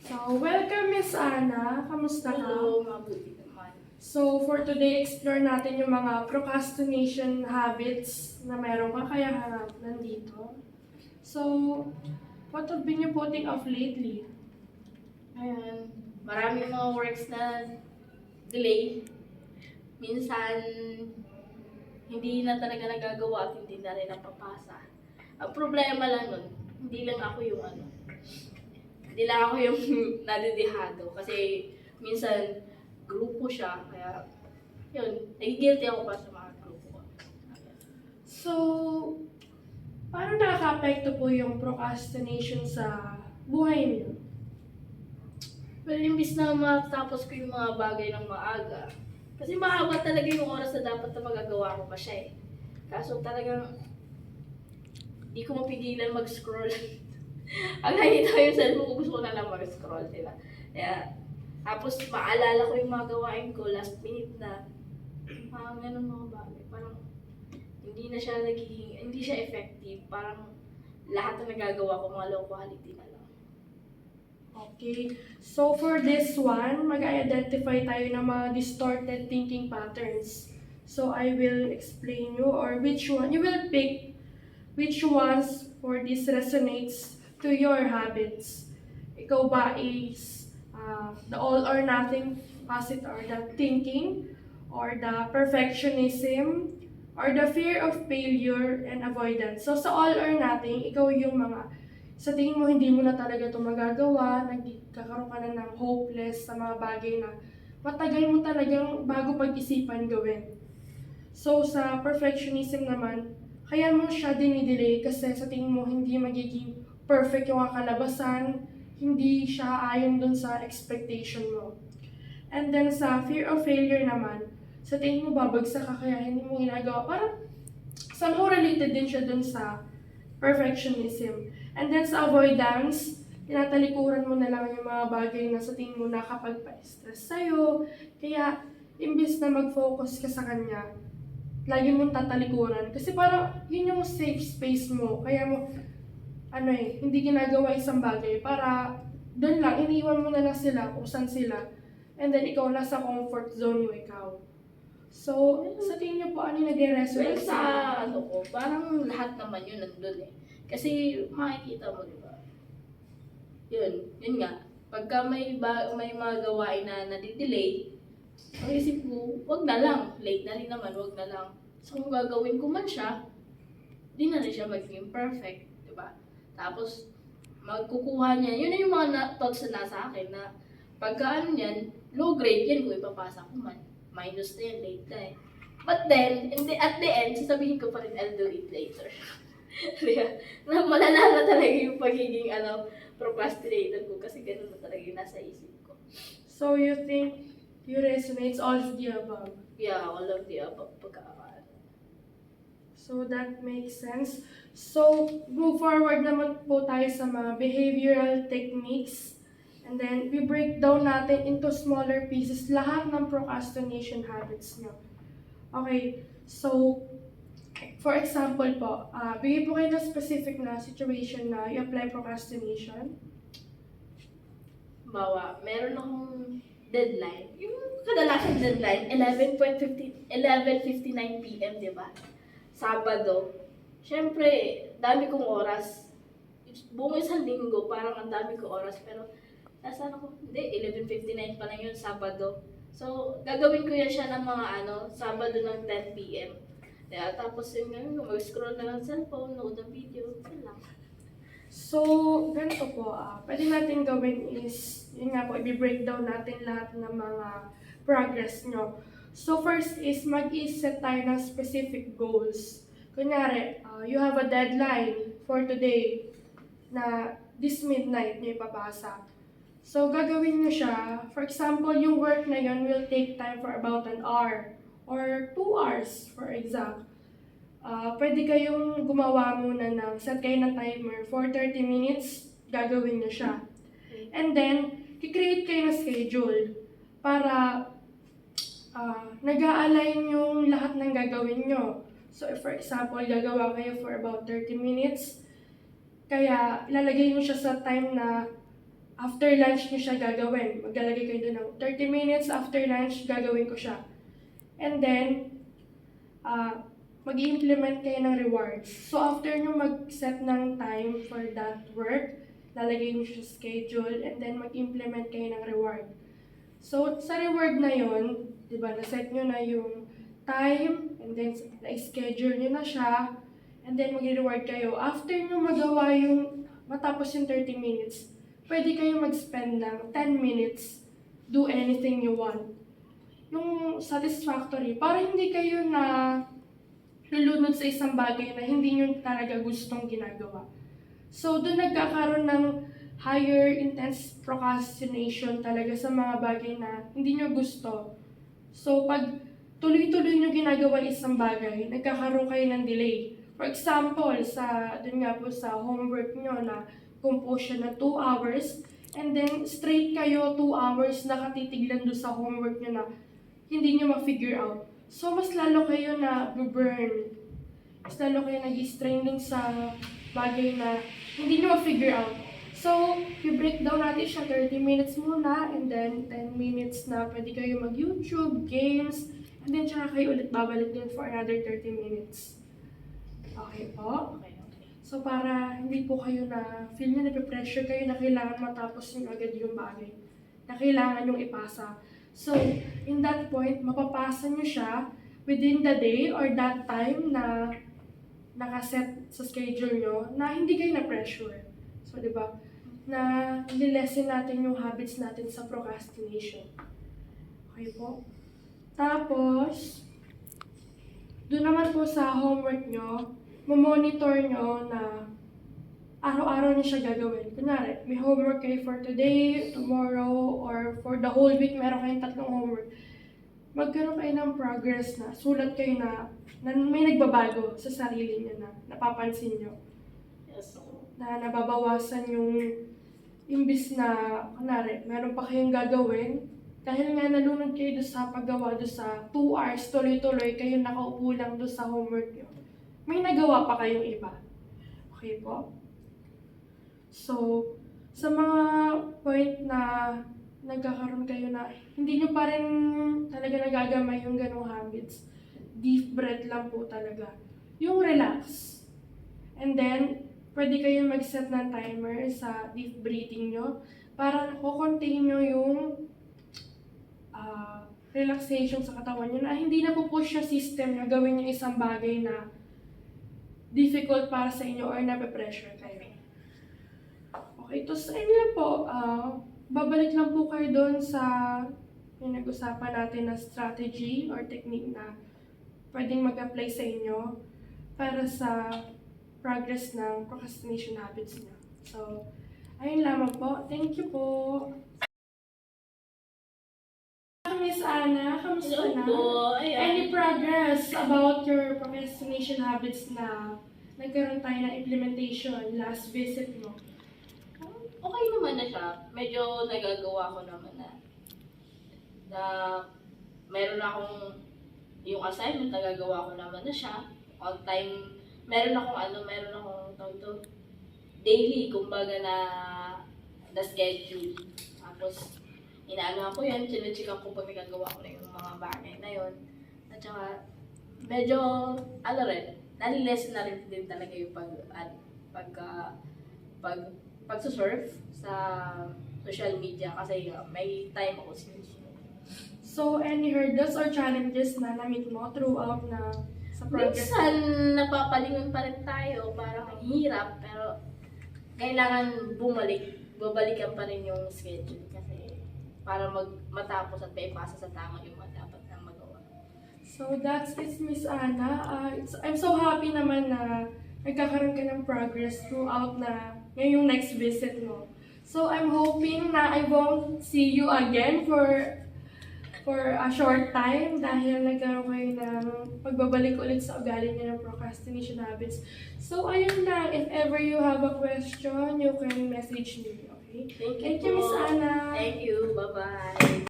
So, welcome Miss Ana. Kamusta ka? Hello, mabuti naman. So, for today, explore natin yung mga procrastination habits na meron ka kaya nandito. So, what have been you putting off lately? Ayan, maraming mga works na delay. Minsan, hindi na talaga nagagawa at hindi na rin napapasa. Ang problema lang nun, hindi lang ako yung hindi lang ako yung nadidihado. Kasi minsan, grupo siya. Kaya, yun, nagigilty ako pa sa mga grupo ko. So, paano nakaka-apekto po yung procrastination sa buhay niyo? Well, imbis na matapos ko yung mga bagay ng maaga, kasi mahaba talaga yung oras na dapat na magagawa ko pa siya eh. Kaso talagang di ko mapigilan mag-scroll. Ang nakikita ko yung cellphone ko, gusto ko na lang mag-scroll, diba? Kaya, tapos maalala ko yung mga gawain ko last minute na parang ganun mga bagay. Parang hindi siya effective. Parang lahat na nagagawa ko mga low quality na lang. Okay. So, for this one, mag-identify tayo ng mga distorted thinking patterns. So, I will explain you or which one, you will pick which ones for this resonates to your habits. Ikaw ba is the all or nothing facet or the thinking or the perfectionism or the fear of failure and avoidance. So sa all or nothing, ikaw yung mga sa tingin mo hindi mo na talaga ito magagawa, nagkakaroon ka na ng hopeless sa mga bagay na matagal mo talagang bago pag-isipan gawin. So sa perfectionism naman, kaya mo siya dinidelay kasi sa tingin mo hindi magiging perfect yung kakalabasan, hindi siya ayon dun sa expectation mo. And then sa fear of failure naman, sa tingin mo babagsak ka kaya hindi mo ginagawa. Parang somehow related din siya dun sa perfectionism. And then sa avoidance, tinatalikuran mo na lang yung mga bagay na sa tingin mo nakapagpa-stress sa'yo. Kaya, imbis na mag-focus ka sa kanya, lagi mong tatalikuran. Kasi parang yun yung safe space mo. Kaya mo, hindi ginagawa isang bagay para doon lang, iniwan mo na lang sila kung saan sila. And then ikaw nasa comfort zone mo ikaw. So, sa tingin niyo po ano yung Well, nagre-resonate sa ko, parang lahat naman yun nandun eh. Kasi makikita mo, di ba? Yun nga. Pagka may mga gawain na nadidelay, ang isip ko, wag na lang. Late na rin naman, wag na lang. So kung gagawin ko man siya, di na rin siya magiging perfect, di ba? Tapos, magkukuha niya, yun na yung mga thoughts na nasa akin na pagka yan, low grade yan kung ipapasa ko man. Minus na yan, late na eh. But then, at the end, sasabihin ko pa rin, I'll do it later. Kaya, malala na talaga yung pagiging procrastinator ko kasi ganun na talaga yung nasa isip ko. So, you think you resonates all of the above? Yeah, all of the above pagkakaano. So, that makes sense. So, move forward naman po tayo sa mga behavioral techniques. And then, we break down natin into smaller pieces lahat ng procrastination habits nyo. Okay, so, for example po, bigay po kayo ng specific na situation na i-apply procrastination. Bawa, meron akong deadline. Yung kadalasan deadline, 11:59 p.m., di ba? Sabado. Siyempre, dami kong oras. Buong isang linggo, parang ang dami kong oras. Pero, nasaan ako? Hindi, 11:59 pa lang yun, Sabado. So, gagawin ko yan siya ng mga Sabado ng 10 p.m. Kaya, tapos yung mag-scroll na ng cellphone, nood ng video, yun lang. So, ganito po, pwede natin gawin is, yun nga po, i-breakdown natin lahat ng mga progress nyo. So, first is mag-i-set tayo ng specific goals. Kunyari, you have a deadline for today na this midnight nyo ipapasa. So, gagawin nyo siya. For example, yung work na yun will take time for about an hour or 2 hours, for example. Pwede kayong gumawa muna ng set kayo ng timer for 30 minutes, gagawin nyo siya. And then, i-create kayo ng schedule para nag-a-align yung lahat ng gagawin nyo. So, if for example, gagawa kayo for about 30 minutes, kaya ilalagay nyo siya sa time na after lunch nyo siya gagawin. Maglalagay kayo doon ng 30 minutes after lunch, gagawin ko siya. And then, mag-implement kayo ng rewards. So, after nyo mag-set ng time for that work, lalagay nyo siya sa schedule, and then mag-implement kayo ng reward. So, sa reward na yon, di ba, na-set nyo na yung time, and then na-schedule nyo na siya, and then mag-reward kayo. After nyo magawa yung, matapos yung 30 minutes, pwede kayo mag-spend ng 10 minutes, do anything you want. Yung satisfactory, para hindi kayo na lulunod sa isang bagay na hindi nyo talaga gustong ginagawa. So, doon nagkakaroon ng higher intense procrastination talaga sa mga bagay na hindi nyo gusto. So, pag tuloy-tuloy nyo ginagawa isang bagay, nagkakaroon kayo ng delay. For example, doon nga po sa homework nyo na compose siya na 2 hours, and then straight kayo 2 hours nakatitiglan doon sa homework nyo na hindi nyo ma-figure out. So, mas lalo kayo na burn. Mas lalo kayo nag-strain din sa bagay na hindi nyo ma-figure out. So, i-break down natin siya 30 minutes muna, and then 10 minutes na pwede kayo mag-YouTube, games, and then tsaka kayo ulit babalik din for another 30 minutes. Okay po? Okay, okay. So, para hindi po kayo na feel nyo na-pressure kayo na kailangan matapos nyo agad yung bagay. Na kailangan yung ipasa. So, in that point, mapapasa nyo siya within the day or that time na nakaset sa schedule nyo na hindi kayo na-pressure. So, di ba? Na nilesen natin yung habits natin sa procrastination. Okay po? Tapos, doon naman po sa homework nyo, monitor nyo na araw-araw niyo siya gagawin. Kunyari, may homework kayo for today, tomorrow, or for the whole week, meron kayong 3 homework. Magkaroon kayo ng progress na, sulat kayo na may nagbabago sa sarili niyo na napapansin niyo. Yes. Na nababawasan yung imbis na, kunwari, meron pa kayong gagawin, dahil nga nalunod kayo doon sa paggawa doon sa 2 hours, tuloy-tuloy, kayo nakaupo lang doon sa homework niyo. May nagawa pa kayong iba. Okay po? So, sa mga point na nagkakaroon kayo na hindi nyo pa rin talaga nagagamay yung ganong habits, deep breath lang po talaga. Yung relax. And then, pwede kayo mag-set ng timer sa deep breathing nyo para kukontain nyo yung relaxation sa katawan nyo na hindi na pupush yung system na gawin yung isang bagay na difficult para sa inyo or nape-pressure kayo. Okay, tapos ayun lang po, babalik lang po kayo doon sa pinag-usapan natin na strategy or technique na pwedeng mag-apply sa inyo para sa progress ng procrastination habits niyo. So, ayun lamang po. Thank you po. Miss Ana, kamusta na? po. Ayan. Any progress about your procrastination habits na nagkaroon tayo ng implementation last visit mo? Okay naman na siya. Medyo nagagawa ko naman na meron akong yung assignment, nagagawa ko naman na siya. On time, meron akong tawag ito, daily, kumbaga na schedule. Tapos, inaano ko yan, chinecheck ko pag nagagawa ko na yung mga bagay na yun. At saka, medyo, nalilesen na rin din talaga yung pagsusurf sa social media kasi may time ako sinusunod. So, any hurdles or challenges na na-meet mo throughout na sa progress? Minsan, napapalingon pa rin tayo, parang ang hirap, pero kailangan babalikan pa rin yung schedule kasi para matapos at maipasa sa tama yung dapat nang magawa. So, that's it, Miss Ana. I'm so happy naman na nagkakaroon ka ng progress throughout na ngayong next visit mo. So, I'm hoping na I won't see you again for a short time dahil nagkaroon kayo ng pagbabalik ulit sa ugali niyo ng procrastination habits. So, ayun lang. If ever you have a question, you can message me. Okay? Thank you, Miss Ana. Thank you. Bye-bye.